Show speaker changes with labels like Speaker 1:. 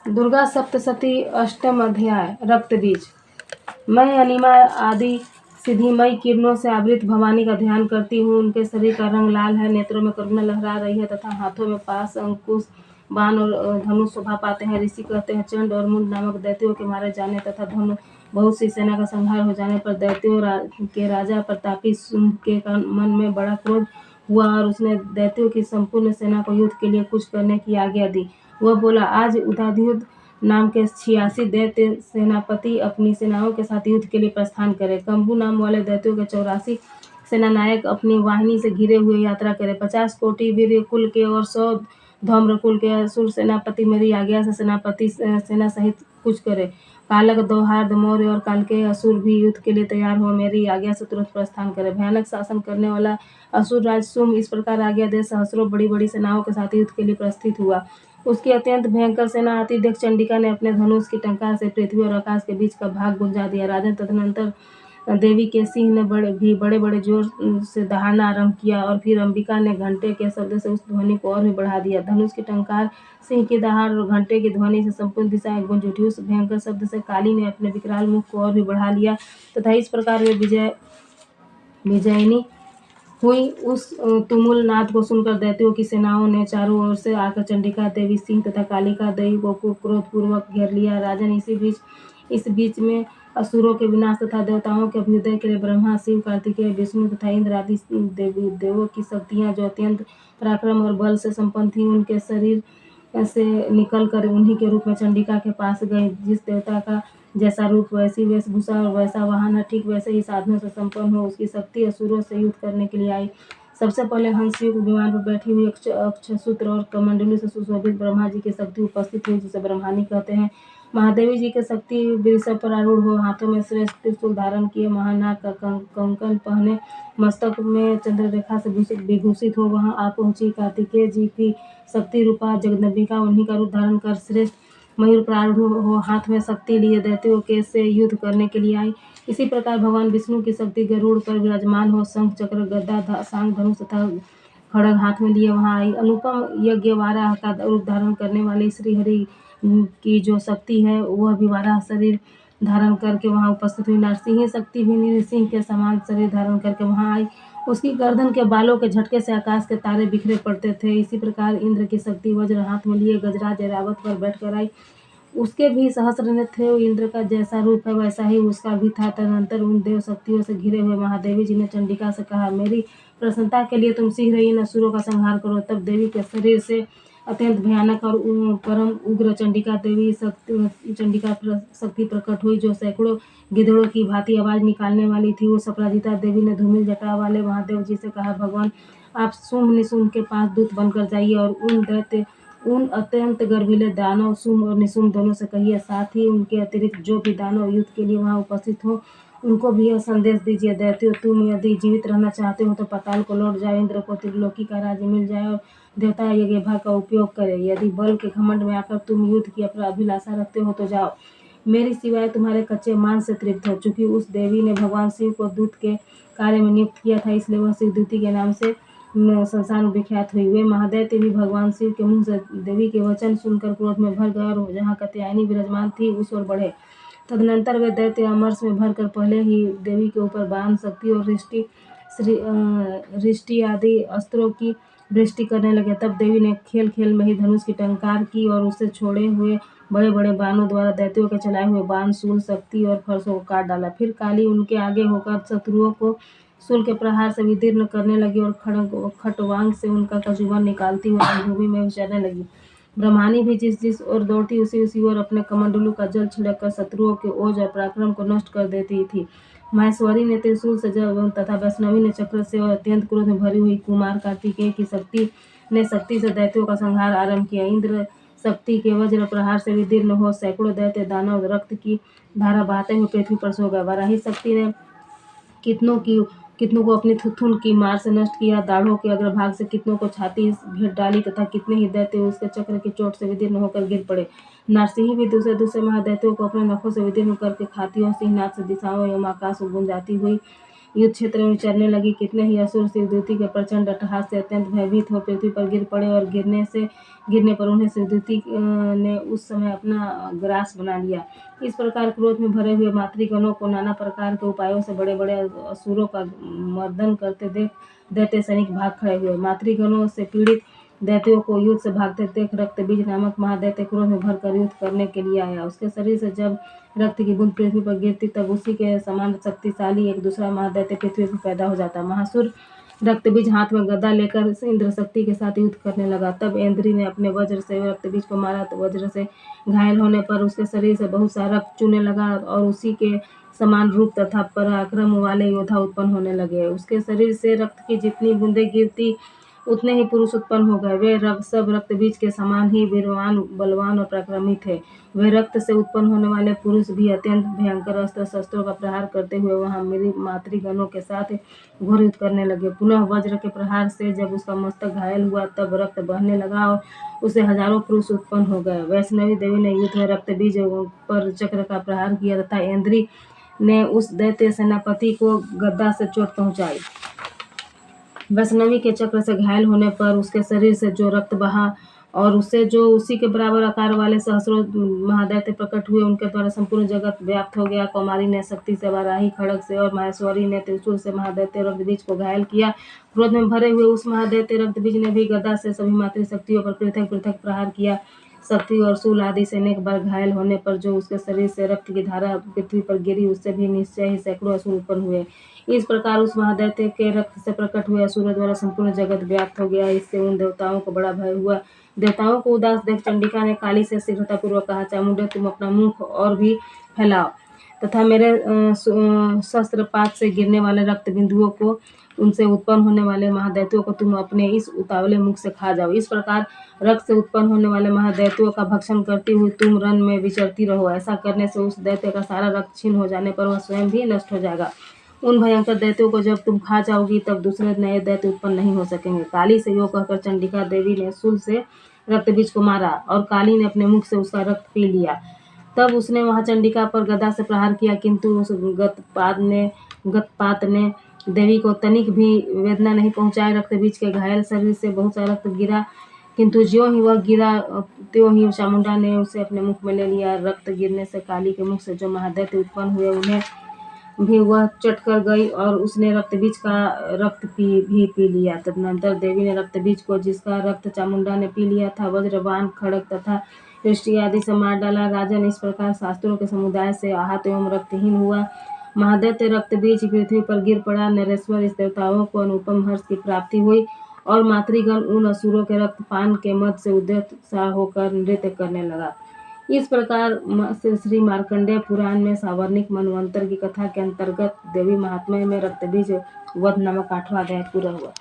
Speaker 1: दुर्गा सप्तशती अष्टम अध्याय रक्त बीज। मैं अनिमा आदि सिद्धिमयी किरणों से आवृत भवानी का ध्यान करती हूँ। उनके शरीर का रंग लाल है, नेत्रों में करुणा लहरा रही है तथा हाथों में पास, अंकुश, बाण और धनुष शोभा पाते हैं। ऋषि कहते हैं, चंड और मुंड नामक दैत्यों के मारे जाने तथा बहुत सी सेना का संहार हो जाने पर दैत्यों के राजा प्रतापी शुंभ के मन में बड़ा क्रोध हुआ और उसने दैत्यों की संपूर्ण सेना को युद्ध के लिए कुछ करने की आज्ञा दी। वह बोला, आज उदाधुध नाम के 86 दैत्य सेनापति अपनी सेनाओं के साथ युद्ध के लिए प्रस्थान करें। कंबू नाम वाले दैत्यों के 84 सेनानायक अपनी वाहिनी से घिरे हुए यात्रा करें। 50 कोटि वीर्य कुल के और 100 धौम्र कुल के असुर सेनापति मेरी आज्ञा से सेनापति सेना सहित कुछ करे। कालक, दौहार्द, मौर्य और काल के असुर भी युद्ध के लिए तैयार हो मेरी आज्ञा से तुरंत प्रस्थान करे। भयानक शासन करने वाला असुर राज शुंभ इस प्रकार आज्ञा दे सहस्रों बड़ी बड़ी सेनाओं के साथ युद्ध के लिए प्रस्थित हुआ। उसकी अत्यंत भयंकर सेना आती देख चंडिका ने अपने धनुष की टंकार से पृथ्वी और आकाश के बीच का भाग गुंजा दिया। राजन, तदनंतर देवी के सिंह ने बड़े बड़े जोर से दहाड़ना आरंभ किया और फिर अंबिका ने घंटे के शब्द से उस ध्वनि को और भी बढ़ा दिया। धनुष की टंकार, सिंह की दहाड़ और घंटे की ध्वनि से संपूर्ण दिशाएं गूंज उठी। उस भयंकर शब्द से काली ने अपने विकराल मुख को और भी बढ़ा लिया तथा इस प्रकार वे विजयिनी हुई। उस तुमुल नाद को सुनकर दैत्यों की सेनाओं ने चारों ओर से आकर चंडिका देवी, सिंह तथा कालिका देवी को क्रोधपूर्वक घेर लिया। राजन, इस बीच में असुरों के विनाश तथा देवताओं के अभ्युदय के लिए ब्रह्मा, शिव, कार्तिकेय, विष्णु तथा इंद्र आदि देवों की शक्तियां जो अत्यंत पराक्रम और बल से संपन्न थी, उनके शरीर से निकलकर उन्हीं के रूप में चंडिका के पास गई। जिस देवता का जैसा रूप, वैसी वेशभूषा और वैसा वाहन है, ठीक वैसे ही साधनों से संपन्न हो उसकी शक्ति असुरों से युद्ध करने के लिए आई। सबसे पहले हंसयुग विमान पर बैठी हुई अक्षसूत्र और कमंडलू से सुशोभित ब्रह्मा जी की शक्ति उपस्थित हुई, जिसे ब्रह्मानी कहते हैं। महादेवी जी की शक्ति वृषभ पर आरूढ़ हो, हाथों में श्रेष्ठ त्रिशूल धारण किए, महानाग का कंकण पहने, मस्तक में चंद्ररेखा से विभूषित हो वहां आ पहुंची। कार्तिकेय जी की शक्ति रूपा जगदम्बिका उन्हीं का रूप धारण कर श्रेष्ठ मयूर पर आरूढ़ हो हाथ में शक्ति लिए दैत्यों के से युद्ध करने के लिए आई। इसी प्रकार भगवान विष्णु की शक्ति गरुड़ पर विराजमान हो शंख, चक्र, गदा, सांग, धनुष तथा खड़ग हाथ में लिए वहां आई। अनुपम यज्ञ वाराह का रूप धारण करने वाली श्री हरि की जो शक्ति है, वह भी वाराह शरीर धारण करके वहां उपस्थित हुई। नरसिंह शक्ति भी नृसिंह के समान शरीर धारण करके वहां आई। उसकी गर्दन के बालों के झटके से आकाश के तारे बिखरे पड़ते थे। इसी प्रकार इंद्र की शक्ति वज्र हाथ में लिए गजराज ऐरावत पर बैठकर आई। उसके भी सहस्र नेत्र थे। इंद्र का जैसा रूप है वैसा ही उसका भी था। तदनंतर उन देव शक्तियों से घिरे हुए महादेवी जी ने चंडिका से कहा, मेरी प्रसन्नता के लिए तुम शीघ्र इन असुरों का संहार करो। तब देवी के शरीर से अत्यंत भयानक और परम उग्र चंडिका शक्ति प्रकट हुई, जो सैकड़ों गिद्धड़ों की भांति आवाज निकालने वाली थी। उस अपराजिता देवी ने धूमिल जटा वाले महादेव जी से कहा, भगवान, आप शुंभ निशुंभ के पास दूत बनकर जाइए और उन अत्यंत गर्वीले दानव शुंभ और निशुंभ दोनों से कहिए, साथ ही उनके अतिरिक्त जो भी दानव युद्ध के लिए वहां उपस्थित हो, उनको भी यह संदेश दीजिए, दैत्यों, तुम यदि जीवित रहना चाहते हो तो पाताल को लौट जाओ। इंद्र को त्रिलोकी का राज्य मिल जाए और देवता यज्ञ का उपयोग करे। यदि बल के घमंड में आकर तुम युद्ध की अभिलाषा रखते हो तो जाओ, मेरी सिवाय तुम्हारे कच्चे मांस से तृप्त हो। चूंकि उस देवी ने भगवान शिव को दूत के कार्य में नियुक्त किया था, इसलिए वह शिवदूती के नाम से संसार में विख्यात हुई। वे महादैत्य भी भगवान शिव के मुंह से देवी के वचन सुनकर क्रोध में भर गए और जहाँ कात्यायनी विराजमान थी उस ओर बढ़े। तदनंतर वे दैत्य अमरस में भरकर पहले ही देवी के ऊपर बाण, शक्ति और रिष्टि आदि अस्त्रों की वृष्टि करने लगे। तब देवी ने खेल खेल में ही धनुष की टंकार की और उससे छोड़े हुए बड़े बड़े बाणों द्वारा दैत्यों के चलाए हुए बाण, शूल, शक्ति और फरसों को काट डाला। फिर काली उनके आगे होकर शत्रुओं को शूल के प्रहार से विदीर्ण करने लगी और खटवांग से उनका कचुबन निकालती हुई रणभूमि में विचरने लगी। ब्रह्मानी भी जिस ओर दौड़ती उसी ओर अपने कमंडलू का जल छिड़क कर शत्रुओं के ओज और पराक्रम को नष्ट कर देती थी। महेश्वरी ने त्रिशूल से तथा वैष्णवी ने चक्र से और अत्यंत क्रोध में भरी हुई कुमार कार्तिकेय की शक्ति से दैत्यों का संहार आरंभ किया। इंद्र शक्ति के वज्र प्रहार से विदीर्ण हो सैकड़ों दैत्य दानव रक्त की धारा बहाते हुए पृथ्वी पर सो गए। वराही शक्ति ने कितनों को अपनी थुथुन की मार से नष्ट किया, दाढ़ों के अग्रभाग से कितनों को छाती भेद डाली तथा कितने ही दैत्य उसके चक्र की चोट से विदीर्ण होकर गिर पड़े। नरसिंह भी दूसरे महादैत्यों को अपने नखों से विदीर्ण करके खातियों, सिंहनाद से दिशाओं एवं आकाश को गुंजाती हुई युद्ध क्षेत्र में चलने लगी। कितने ही असुर शिवदूती के प्रचंड अट्टहास से अत्यंत भयभीत हो पृथ्वी पर गिर पड़े और गिरने पर उन्हें शिवदूती ने उस समय अपना ग्रास बना लिया। इस प्रकार क्रोध में भरे हुए मातृगणों को नाना प्रकार के उपायों से बड़े बड़े असुरों का मर्दन करते देख दैत्य सैनिक भाग खड़े हुए। मातृगणों से पीड़ित दैत्यों को युद्ध से भागते देख रक्तबीज नामक महादैत्य क्रोध में भरकर युद्ध करने के लिए आया। उसके शरीर से जब रक्त की बूंद पृथ्वी पर गिरती तब उसी के समान शक्तिशाली एक दूसरा महादैत्य पृथ्वी पर पैदा हो जाता। महासुर रक्तबीज हाथ में गदा लेकर इंद्र शक्ति के साथ युद्ध करने लगा। तब इंद्री ने अपने वज्र से रक्तबीज को मारा तो वज्र से घायल होने पर उसके शरीर से बहुत सा रक्त चूने लगा और उसी के समान रूप तथा पराक्रम वाले योद्धा उत्पन्न होने लगे। उसके शरीर से रक्त की जितनी बूंदें गिरती उतने ही पुरुष उत्पन्न हो गए। वे सब रक्तबीज के समान ही वीरवान, बलवान और पराक्रमी थे। वे रक्त से उत्पन्न होने वाले पुरुष भी अत्यंत भयंकर अस्त्र शस्त्रों का प्रहार करते हुए वहां मेरी मातृगणों के साथ घोर युद्ध करने लगे। पुनः वज्र के प्रहार से जब उसका मस्तक घायल हुआ तब रक्त बहने लगा और उसे हजारों पुरुष उत्पन्न हो गए। वैष्णवी देवी ने युद्ध में रक्तबीज पर चक्र का प्रहार किया तथा इंद्री ने उस दैत्य सेनापति को गदा से चोट पहुंचाई। वैष्णवी के चक्र से घायल होने पर उसके शरीर से जो रक्त बहा और उससे जो उसी के बराबर आकार वाले सहस्रों महादैत्य प्रकट हुए, उनके द्वारा संपूर्ण जगत व्याप्त हो गया। कौमारी ने शक्ति से वाराही खड़ग से और माहेश्वरी ने त्रिशूल से महादैत्य रक्तबीज को घायल किया। क्रोध में भरे हुए उस महादैत्य रक्तबीज ने भी गदा से सभी मातृशक्तियों पर पृथक पृथक प्रहार किया। शक्ति और शूल आदि से अनेक बार घायल होने पर जो उसके शरीर से रक्त की धारा पृथ्वी पर गिरी, उससे भी निश्चय ही सैकड़ों असुर उत्पन्न हुए। इस प्रकार उस महादैत्य के रक्त से प्रकट हुए असुरों द्वारा संपूर्ण जगत व्याप्त हो गया। इससे उन देवताओं को बड़ा भय हुआ। देवताओं को उदास देख चंडिका ने काली से शीघ्रतापूर्वक कहा, चामुंडे, तुम अपना मुख और भी फैलाओ तथा मेरे शस्त्रपात से गिरने वाले रक्त बिंदुओं को, उनसे उत्पन्न होने वाले महादैत्यों को तुम अपने इस उतावले मुख से खा जाओ। इस प्रकार रक्त से उत्पन्न होने वाले महादैत्यों का भक्षण करती हुई तुम रण में विचरती रहो। ऐसा करने से उस दैत्य का सारा रक्त छीन हो जाने पर वह स्वयं भी नष्ट हो जाएगा। उन भयंकर दैत्यों को जब तुम खा जाओगी तब दूसरे नए दैत्य उत्पन्न नहीं हो सकेंगे। काली से यो कहकर चंडिका देवी ने शूल से रक्तबीज को मारा और काली ने अपने मुख से उसका रक्त पी लिया। तब उसने वहां चंडिका पर गदा से प्रहार किया, किंतु उस गतपात ने देवी को तनिक भी वेदना नहीं पहुंचाई। रक्तबीज के घायल शरीर से बहुत सा रक्त गिरा, किंतु ज्यों ही वह गिरा त्यों ही चामुंडा ने उसे अपने मुख में ले लिया। रक्त गिरने से काली के मुख से जो महादैत्य उत्पन्न हुए उन्हें भी वह चट कर गई और उसने रक्तबीज का रक्त भी पी लिया। तदनंतर देवी ने रक्तबीज को, जिसका रक्त चामुंडा ने पी लिया था, वज्रबाण, खड़ग तथा वृष्टि आदि से मार डाला। राजन, इस प्रकार शास्त्रों के समुदाय से आहत एवं रक्तहीन हुआ महादैत्य रक्तबीज पृथ्वी पर गिर पड़ा। नरेश्वर, इस देवताओं को अनुपम हर्ष की प्राप्ति हुई और मातृगण उन असुरों के रक्तपान के मद से उद्यत होकर नृत्य करने लगा। इस प्रकार श्री मार्कंडेय पुराण में सावर्णिक मनवंतर की कथा के अंतर्गत देवी महात्म्य में रक्तबीज वध नामक 8वां अध्याय पूरा हुआ।